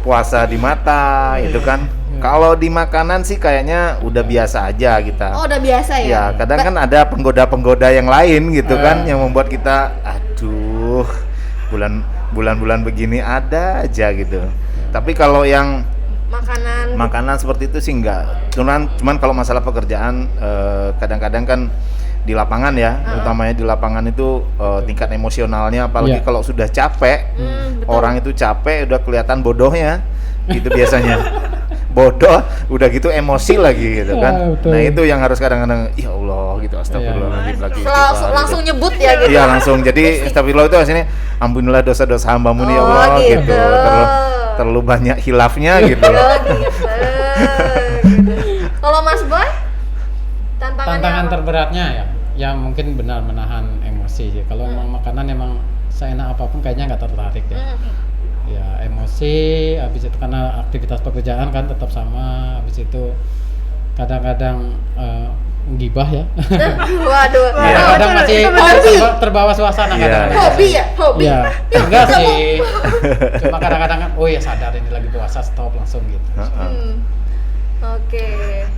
Puasa di mata itu kan. Kalau di makanan sih kayaknya udah biasa aja kita. Oh, udah biasa ya? Ya, kadang kan ada penggoda-penggoda yang lain gitu kan, yang membuat kita aduh, bulan-bulan begini ada aja gitu. Tapi kalau yang makanan seperti itu sih enggak. Cuman kalau masalah pekerjaan kadang-kadang kan di lapangan ya, utamanya di lapangan itu tingkat emosionalnya, apalagi kalau sudah capek, orang itu capek udah kelihatan bodohnya gitu biasanya. Bodoh, udah gitu emosi lagi gitu kan. Nah itu yang harus kadang-kadang, ya Allah gitu, astagfirullahaladzim lagi. Langsung nyebut ya gitu. Iya langsung, jadi astagfirullah itu aslinya ampunilah dosa-dosa hambamu nih ya Allah gitu. Terlalu banyak hilafnya gitu. Kalau Mas Boy, tantangan terberatnya ya mungkin benar menahan emosi sih. Kalau emang makanan emang seenak apapun kayaknya nggak tertarik ya. Ya emosi, habis itu karena aktivitas pekerjaan kan tetap sama, habis itu kadang-kadang gibah ya. Waduh. Kadang masih terbawa suasana kadang-kadang. Hobi ya? Hobi? Ya, enggak sih. Cuma kadang-kadang oh ya sadar ini lagi puasa, stop langsung gitu. Oke,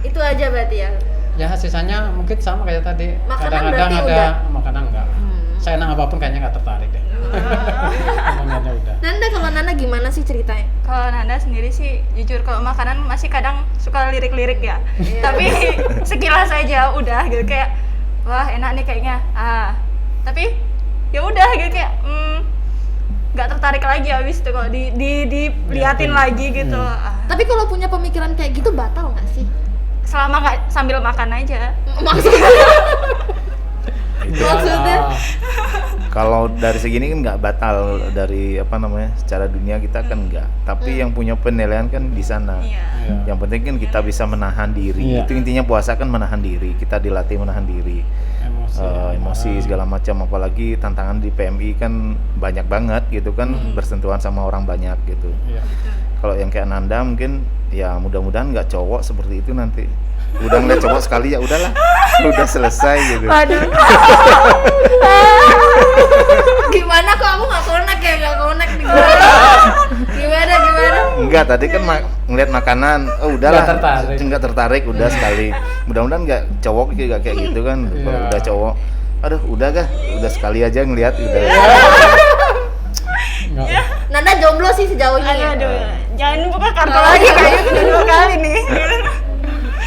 itu aja berarti ya. Ya sisanya mungkin sama kayak tadi. Makanan Kadang-kadang berarti ada udah. makanan enggak. seenak apapun kayaknya nggak tertarik deh. Omongannya udah. Nanda, kalau Nanda gimana sih ceritanya? Kalau Nanda sendiri sih jujur kalau makanan masih kadang suka lirik-lirik ya. Tapi sekilas aja udah gitu kayak wah enak nih kayaknya. Tapi ya udah gitu kayak nggak tertarik lagi abis itu kalau diliatin lagi gitu. Tapi kalau punya pemikiran kayak gitu batal nggak sih? Selama nggak sambil makan aja. Maksudnya? Maksudnya? Kalau dari segini kan nggak batal dari apa namanya secara dunia kita kan nggak, tapi yang punya penilaian kan di sana. Iya. Yang penting kan kita bisa menahan diri. Iya. Itu intinya puasa kan menahan diri. Kita dilatih menahan diri. Emosi segala macam, apalagi tantangan di PMI kan banyak banget gitu kan, bersentuhan sama orang banyak gitu. Iya. Kalau yang kayak Nanda mungkin ya mudah-mudahan nggak cowok seperti itu nanti. Udah ngeliat cowok sekali ya udahlah, udah selesai gitu. Waduh. Gimana kok aku nggak connect ya, nggak connect nih. Gimana? Enggak, tadi kan ngeliat makanan, oh udahlah, Nggak tertarik. nggak tertarik udah sekali. Mudah-mudahan nggak cowok juga kayak gitu kan. Kalau Iya. udah cowok, aduh udah udah sekali aja ngeliat udah. Nggak. Nanda jomblo sih sejauh ini. Aduh, jangan buka kartu lagi kayaknya udah 2 kali nih.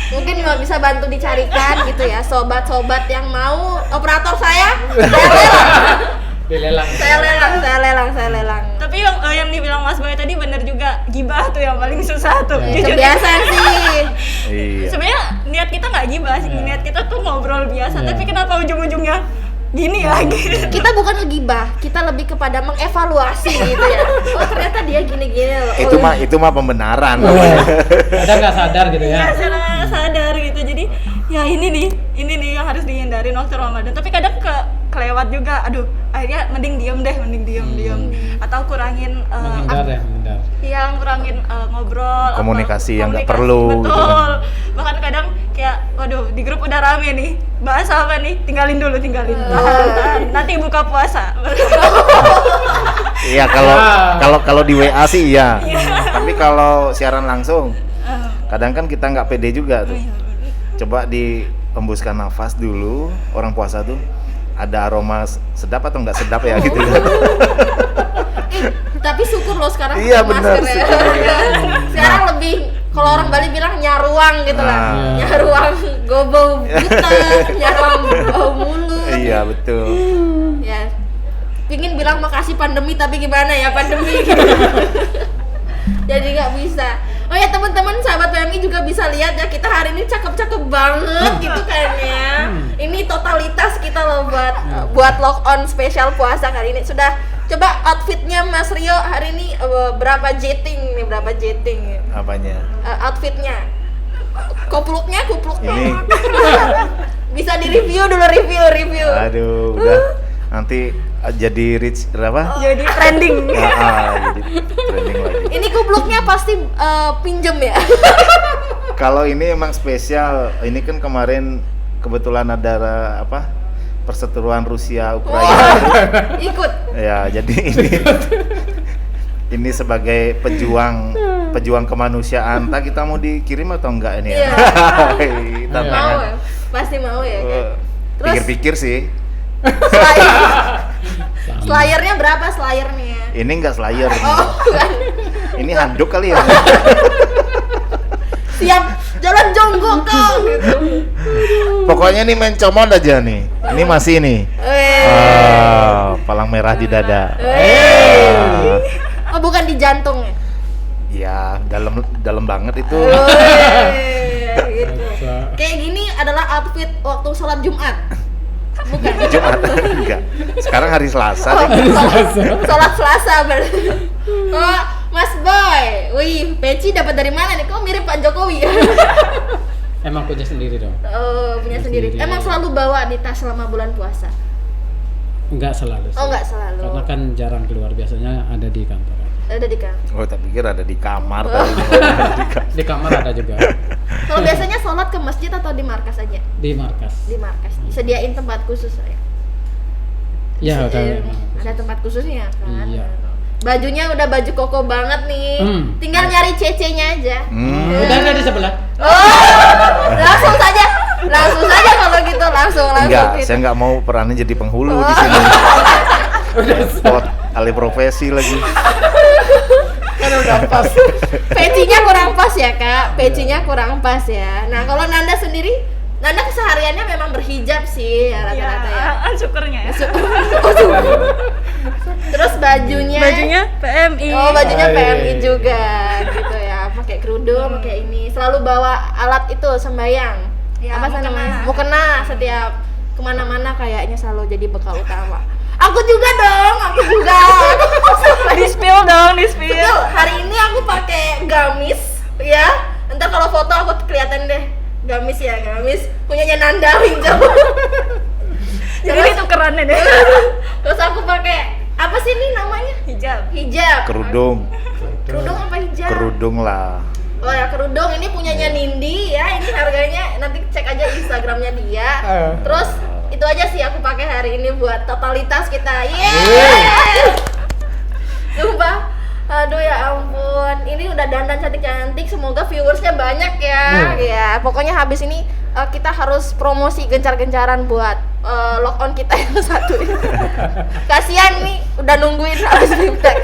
Mungkin nggak bisa bantu dicarikan gitu ya, sobat-sobat yang mau operator saya Dilelang. saya lelang. Tapi yang dibilang Mas Boy tadi bener juga, gibah tuh yang paling susah tuh. Ya. Jujur. Kebiasaan sih. Iya. Sebenarnya niat kita nggak gibah sih, niat kita tuh ngobrol biasa, Iya. tapi kenapa ujung-ujungnya gini ya gitu. Kita bukan ngegibah, kita lebih kepada mengevaluasi gitu ya. Oh ternyata dia gini-gini loh. Itu mah pembenaran. Kadang nggak sadar gitu ya. Ya secara sadar gitu, jadi ya ini nih yang harus dihindarin waktu Ramadan. Tapi kadang kelewat juga, aduh akhirnya mending diem atau kurangin Menghindar. yang kurangin ngobrol, Komunikasi yang nggak komunikasi, perlu, betul. gitu kan. Bahkan kadang kayak waduh di grup udah rame nih, bahas apa nih, tinggalin tahan, nanti buka puasa. Iya, kalau di WA sih iya. Tapi kalau siaran langsung kadang kan kita nggak pede juga tuh. Coba dihembuskan nafas dulu, orang puasa tuh ada aroma sedap atau nggak sedap ya gitu ya. Tapi syukur loh sekarang Iya, pakai benar, masker ya. syukur. Sekarang lebih kalau orang Bali bilang nyaruang gitu lah. Nah. Nyaruang gobau buta, nyaruang bau mulut. Iya betul. Ya. Pingin bilang makasih pandemi tapi gimana ya pandemi. Jadi nggak bisa. Oh ya teman-teman sahabat PMI juga bisa lihat ya, kita hari ini cakep-cakep banget gitu kan ya. Ini totalitas kita loh buat lock on spesial puasa kali ini. Sudah coba outfitnya Mas Rio hari ini berapa jetting nih, berapa jetting? Apanya? Outfitnya. Kupluknya. Ini. Bisa di-review dulu, review. Aduh, udah nanti jadi rich berapa? Jadi trending. Jadi trending lagi. Ini kupluknya pasti pinjem ya. Kalau ini emang spesial. Ini kan kemarin kebetulan ada perseteruan Rusia Ukraina. Ikut. Ya, jadi ini sebagai pejuang kemanusiaan. Entah kita mau dikirim atau enggak ini ya. Iya. Tantangan. Mau ya? Pasti mau ya kan. Terus Pikir-pikir sih. Slayernya berapa slayernya? Ini enggak slayer. Oh, bukan. Ini handuk kali ya. Siap jalan jongkok kau gitu. Pokoknya nih main comot aja nih. Ini masih nih. Palang merah di dada. Oh, bukan di jantung ya? Ya, dalam banget itu. Gitu. Kayak gini adalah outfit waktu sholat Jumat. Bukan. Jumat enggak. Sekarang hari Selasa Oh, nih. sholat Selasa berarti. Oh, Mas Boy, wih, peci dapat dari mana nih? Kok mirip Pak Jokowi ya? Emang punya sendiri dong? Oh, punya sendiri. Sendiri. Emang selalu bawa di tas selama bulan puasa? Enggak selalu sih. Oh, enggak selalu. Karena kan jarang keluar, biasanya ada di kantor. Ada di kamar. Oh, tak pikir ada di kamar tadi. Di kamar ada juga. Kalau biasanya sholat ke masjid atau di markas aja? Di markas. Di markas. Disediain tempat khusus ya? Ya, Ada tempat khususnya kan? Iya. Bajunya udah baju koko banget nih. Tinggal nyari CC-nya aja. Udah ada di sebelah. Oh, langsung saja Langsung saja kalau gitu, langsung Enggak, gitu. saya nggak mau perannya jadi penghulu di sini. Spot alih profesi lagi. Kan udah pas. Pecinya kurang pas ya kak, pecinya kurang pas ya. Nah kalau Nanda sendiri, Nanda kesehariannya memang berhijab sih ya, rata-rata ya. Syukurnya ya. Terus bajunya PMI. Oh bajunya Hai. PMI juga gitu ya, pakai kerudung, pakai ini. Selalu bawa alat itu sembayang. Ya, Apa sih mukena. namanya? Mukena setiap kemana-mana kayaknya selalu jadi bekal utama. Aku juga dong, aku juga. Di spill dong, di spill. Betul, hari ini aku pakai gamis ya. Ntar kalau foto aku kelihatan deh. Gamis ya, gamis punyanya Nanda hijau. Jadi itu kerannya deh. Terus aku pakai apa sih ini namanya? Hijab. Hijab. Kerudung, Kerudung apa hijab? kerudung lah. Oh ya kerudung ini punyanya Nindi ya, ini harganya nanti cek aja Instagramnya dia. Terus itu aja sih aku pakai hari ini buat totalitas kita. Yeay! Sumpah, aduh ya ampun, ini udah dandan cantik-cantik, semoga viewersnya banyak ya. Ya pokoknya habis ini kita harus promosi gencar-gencaran buat lock on kita yang satu ini. Kasian nih, udah nungguin habis bimtek.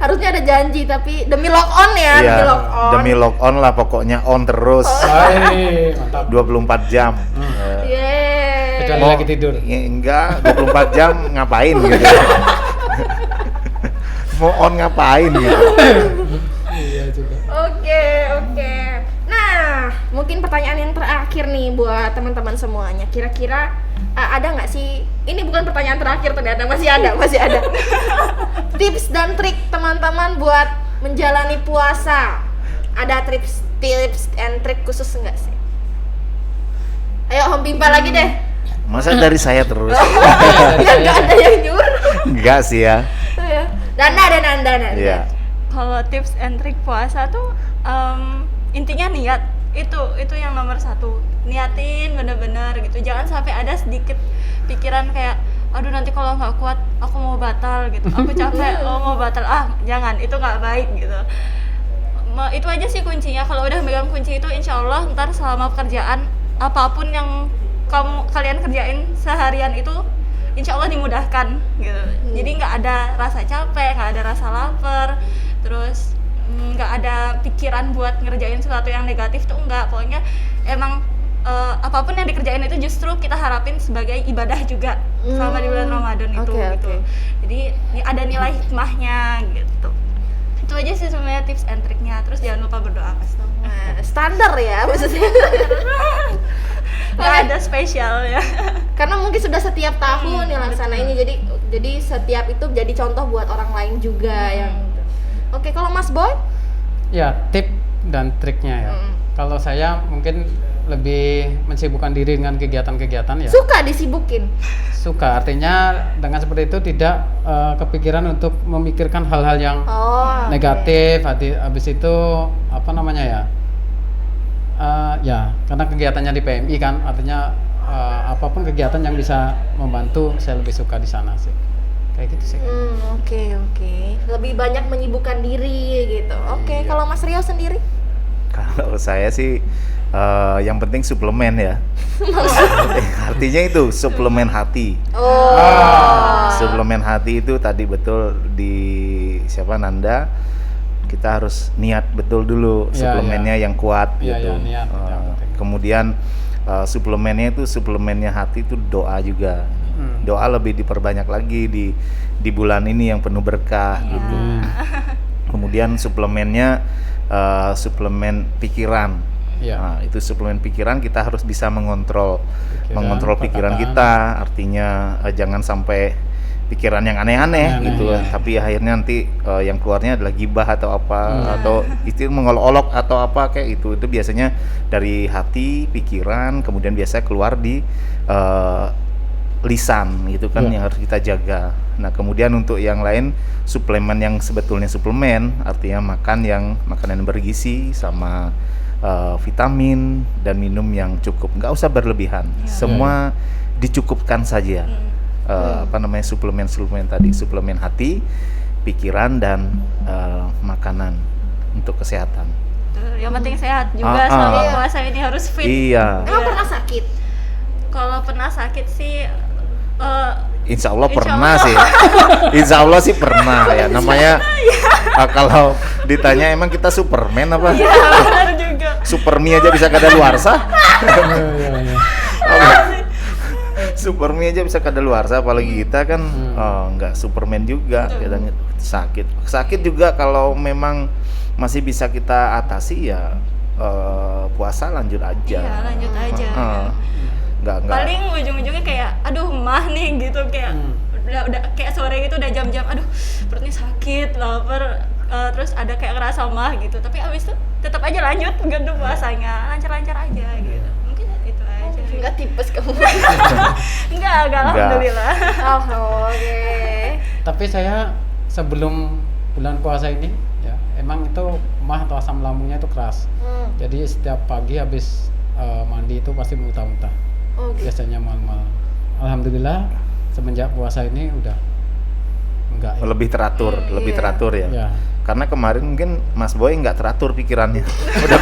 Harusnya ada janji tapi demi lock on ya, demi lock on. Demi lock on lah pokoknya on terus. Hai, mantap. 24 jam. Yeay. Kecuali lagi tidur. Enggak, 24 jam ngapain gitu. Mau on ngapain gitu. Iya juga. Oke. Nah, mungkin pertanyaan yang terakhir nih buat teman-teman semuanya. Kira-kira ada nggak sih? Ini bukan pertanyaan terakhir ternyata, masih ada. Tips dan trik teman-teman buat menjalani puasa. Ada tips and trik khusus nggak sih? Ayo Om Pimpa lagi deh. Masa dari saya terus? Ya nggak ada yang nyuruh. Enggak sih ya. Nanda. Iya. Kalau tips and trik puasa tuh intinya niat. Itu yang nomor satu. Niatin bener-bener gitu. Jangan sampai ada sedikit pikiran kayak aduh nanti kalau nggak kuat aku mau batal gitu. Aku capek, mau batal. Jangan, itu nggak baik gitu. Itu aja sih kuncinya. Kalau udah megang kunci itu insya Allah ntar selama pekerjaan apapun yang kalian kerjain seharian itu insya Allah dimudahkan gitu. Jadi nggak ada rasa capek, nggak ada rasa lapar, terus nggak ada pikiran buat ngerjain sesuatu yang negatif tuh enggak. Pokoknya emang apapun yang dikerjain itu justru kita harapin sebagai ibadah juga selama di bulan Ramadan itu gitu. Oke. Jadi ada nilai hikmahnya gitu. Itu aja sih sebenarnya tips and triknya. Terus jangan lupa berdoa pasti. Nah, standar ya maksudnya. Nggak ada spesial ya. Karena mungkin sudah setiap tahun yang laksana ini, jadi setiap itu jadi contoh buat orang lain juga yang. Oke, kalau Mas Boy? Ya, tip dan triknya ya. Kalau saya mungkin lebih mensibukkan diri dengan kegiatan-kegiatan ya. Suka disibukin. Suka, artinya dengan seperti itu tidak kepikiran untuk memikirkan hal-hal yang negatif. Habis itu apa namanya ya? Ya, karena kegiatannya di PMI kan, artinya apapun kegiatan yang bisa membantu, saya lebih suka di sana sih. Kayak gitu sih. Oke. Lebih banyak menyibukkan diri gitu. Oke, kalau Mas Rio sendiri? Kalau saya sih yang penting suplemen ya. Artinya itu suplemen hati. Suplemen hati itu tadi betul di siapa Nanda. Kita harus niat betul dulu suplemennya yang kuat gitu. Niat. Kemudian suplemennya itu suplemennya hati itu doa juga. Doa lebih diperbanyak lagi di bulan ini yang penuh berkah gitu. Kemudian suplemennya suplemen pikiran. Nah, itu suplemen pikiran kita harus bisa mengontrol pikiran kita. Artinya jangan sampai pikiran yang aneh-aneh gitu. Tapi akhirnya nanti yang keluarnya adalah gibah atau apa atau itu mengolok-olok atau apa kayak itu biasanya dari hati, pikiran, kemudian biasa keluar di lisan gitu kan yang harus kita jaga. Nah, kemudian untuk yang lain suplemen yang sebetulnya suplemen artinya makanan yang bergizi sama vitamin dan minum yang cukup, nggak usah berlebihan. Semua dicukupkan saja. Suplemen tadi, suplemen hati, pikiran dan makanan untuk kesehatan. Betul. Yang penting sehat juga Ah, selama ah. puasa ini harus fit. Iya. Emang pernah sakit? Kalau pernah sakit sih Insya Allah Insya pernah Allah. sih. Insya Allah sih pernah ya. Namanya kalau ditanya emang kita Superman apa? ya benar juga. Supermi aja bisa kadaluarsa. Iya, iya. Supermi aja bisa kadaluarsa, apalagi kita kan nggak Superman juga. Kadang sakit. Sakit juga kalau memang masih bisa kita atasi ya puasa lanjut aja. Iya, lanjut aja. Nggak. Paling ujung-ujungnya kayak aduh mah nih gitu, kayak udah kayak sore gitu udah jam-jam aduh perutnya sakit, lapar, terus ada kayak ngerasa mah gitu. Tapi abis itu tetap aja lanjut gitu puasanya, lancar-lancar aja gitu. Mungkin itu aja. Enggak tipes kamu. Enggak, alhamdulillah. Oh, oke. Tapi saya sebelum bulan puasa ini ya emang itu mah atau asam lambungnya itu keras. Jadi setiap pagi habis mandi itu pasti muntah-muntah. Oh, gitu. Biasanya mal-mal. Alhamdulillah semenjak puasa ini udah enggak ya. Lebih teratur, lebih Iya. teratur ya. Ya. Karena kemarin mungkin Mas Boy nggak teratur pikirannya. Udah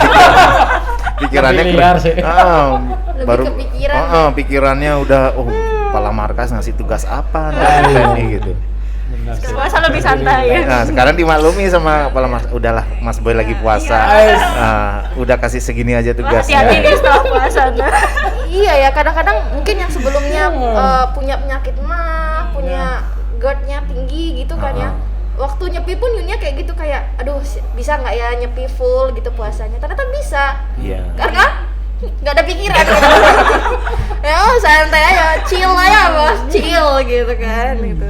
pikirannya Lebih liar sih. Lebih kepikiran. Pikirannya udah kepala markas ngasih tugas apa nih gitu. Benar sih. Puasa lebih santai ya. Nah, sekarang dimaklumi sama kepala markas, udahlah Mas Boy lagi puasa. Udah kasih segini aja tugasnya. Hati-hati nih setelah puasa. Iya ya, kadang-kadang mungkin yang sebelumnya punya penyakit mah, punya GERD-nya tinggi gitu kan ya. Waktu nyepi pun Yunia kayak gitu, kayak aduh bisa nggak ya nyepi full gitu puasanya. Ternyata bisa. Iya. Karena nggak ada pikiran. Ya santai aja, chill aja bos, chill gitu kan gitu.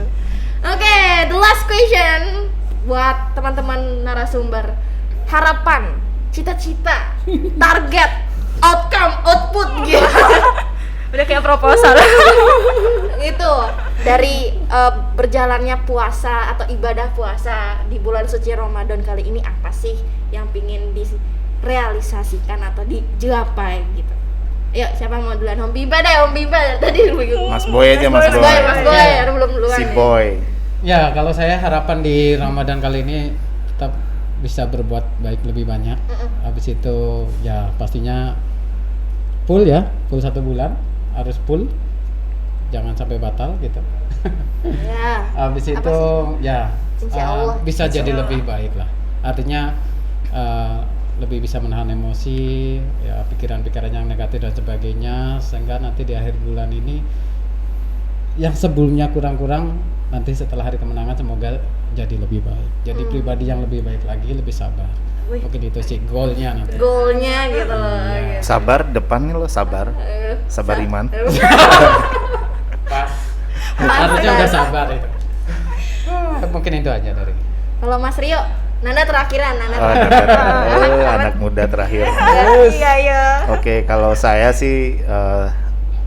Oke, the last question buat teman-teman narasumber. Harapan, cita-cita, target, outcome, output gitu. Udah kayak proposal. Itu dari berjalannya puasa atau ibadah puasa di bulan suci Ramadan kali ini, apa sih yang pingin direalisasikan atau digapai gitu? Ayo, siapa mau duluan? Om Biba deh, Om Biba tadi bingung. Mas Boy aja, Mas Boy. Mas Boy, ya, belum duluan Si nih. Boy. Ya, kalau saya harapan di Ramadan kali ini tetap bisa berbuat baik lebih banyak. Habis itu ya pastinya full ya, full 1 bulan harus full, jangan sampai batal gitu. Ya. Habis Apa itu sih? ya Insya Allah. bisa Insya jadi Allah. lebih baik lah. Artinya lebih bisa menahan emosi, ya pikiran-pikiran yang negatif dan sebagainya, sehingga nanti di akhir bulan ini yang sebelumnya kurang-kurang, nanti setelah hari kemenangan semoga jadi lebih baik. Jadi pribadi yang lebih baik lagi, lebih sabar. Wih. Mungkin itu sih goalnya nanti. Goalnya gitu loh. Gitu. Sabar depan nih lo, sabar. Sabar iman. Harusnya udah sabar itu. Mungkin itu aja dari. Kalau Mas Rio, Nanda terakhiran, Nanda Oh, terakhir. anak muda terakhir. Iya, iya. Oke, kalau saya sih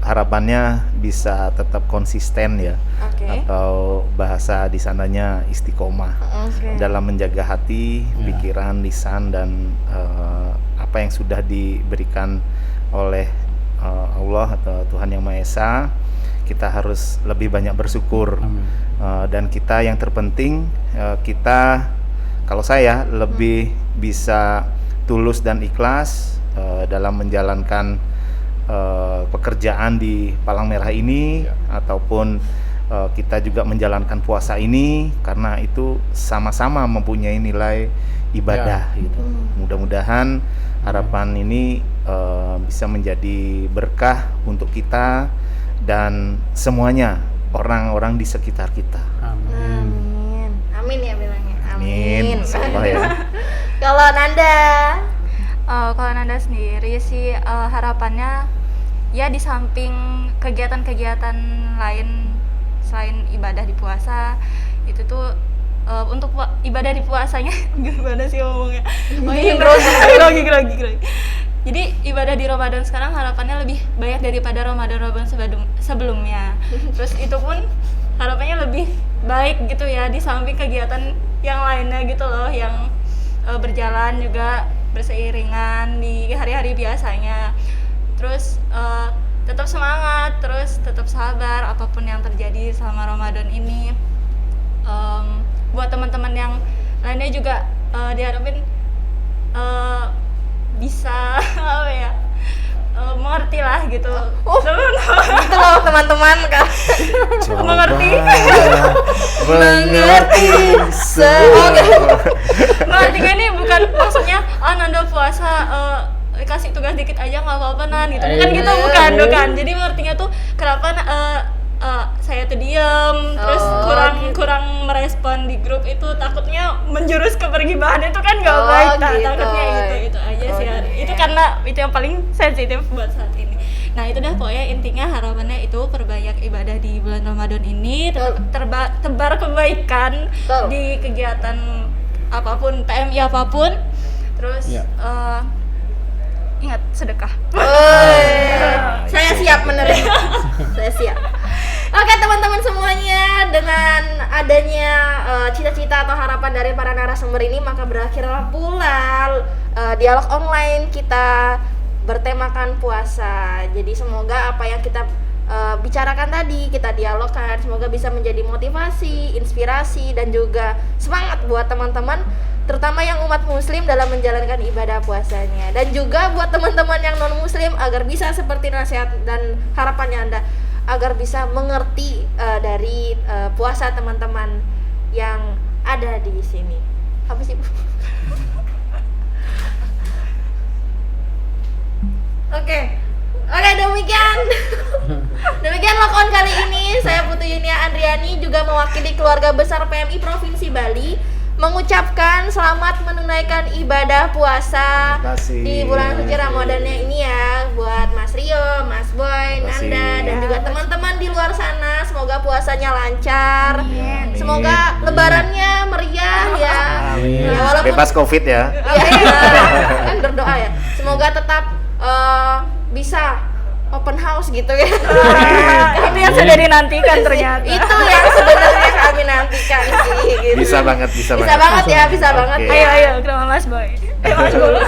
harapannya bisa tetap konsisten ya, Oke. atau bahasa di sananya istiqomah Oke. dalam menjaga hati, pikiran, lisan, dan apa yang sudah diberikan oleh Allah atau Tuhan Yang Maha Esa. Kita harus lebih banyak bersyukur. Amin. Dan kita yang terpenting, kita, kalau saya lebih bisa tulus dan ikhlas dalam menjalankan pekerjaan di Palang Merah ini, ataupun kita juga menjalankan puasa ini, karena itu sama-sama mempunyai nilai ibadah gitu. Mudah-mudahan harapan ini bisa menjadi berkah untuk kita dan semuanya, orang-orang di sekitar kita. Amin. Amin. Amin ya bilangnya. Amin. Insyaallah ya. Kalau Nanda, Kalau Nanda sendiri sih harapannya ya di samping kegiatan-kegiatan lain selain ibadah di puasa, itu tuh untuk ibadah di puasanya gimana sih ngomongnya? Oh iya, grogi. Jadi ibadah di Ramadan sekarang harapannya lebih banyak daripada Ramadan sebelumnya. Terus itu pun harapannya lebih baik gitu ya, di samping kegiatan yang lainnya gitu loh, yang berjalan juga berseiringan di hari-hari biasanya. Terus tetap semangat, terus tetap sabar apapun yang terjadi selama Ramadan ini. Buat teman-teman yang lainnya juga diharapin bisa apa ya, mengerti lah gitu. Gitu loh teman-teman kan. Mengerti. Mengerti Mengerti kan ini bukan maksudnya Nanda puasa kasih tugas dikit aja nggak apa-apa Nan gitu, bukan gitu, bukan. Jadi mengertinya tuh kenapa saya tuh diem, terus kurang merespon di grup itu, takutnya menjurus ke pergibahan itu kan nggak baik. Gitu. Takutnya itu aja sih. Itu karena itu yang paling sensitif buat saat ini. Nah itu dah pokoknya intinya harapannya itu perbanyak ibadah di bulan Ramadan ini, tebar kebaikan di kegiatan apapun, PMI apapun, terus ingat sedekah. Saya siap menerima. Saya siap. Oke teman-teman semuanya, dengan adanya cita-cita atau harapan dari para narasumber ini, maka berakhirlah pula dialog online kita bertemakan puasa. Jadi semoga apa yang kita bicarakan tadi, kita dialogkan, semoga bisa menjadi motivasi, inspirasi, dan juga semangat buat teman-teman, terutama yang umat muslim dalam menjalankan ibadah puasanya, dan juga buat teman-teman yang non muslim agar bisa seperti nasihat dan harapannya Anda, agar bisa mengerti dari puasa teman-teman yang ada di sini. Apa sih Bu? Oke, demikian lock on kali ini. Saya Putu Yunia Andriani, juga mewakili keluarga besar PMI Provinsi Bali, mengucapkan selamat menunaikan ibadah puasa di bulan suci Ramadannya ini ya, buat Mas Rio, Mas Boy, Nanda, dan juga teman-teman di luar sana. Semoga puasanya lancar, semoga lebarannya meriah ya. Amin. Ya, walaupun Bebas COVID ya. Kan berdoa ya. Semoga tetap bisa open house gitu ya. Itu yang sudah dinantikan ternyata. Itu yang sebenarnya kami nantikan sih gitu. Bisa banget. Bisa banget ya, bisa banget. Oke. Ayo ke rumah Mas Boy. Mas Boy.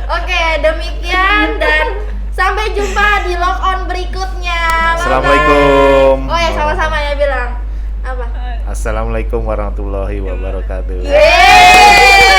Oke, demikian dan sampai jumpa di log on berikutnya. Bye-bye. Assalamualaikum. Oh ya, sama-sama ya bilang. Apa? Assalamualaikum warahmatullahi wabarakatuh. Yeay.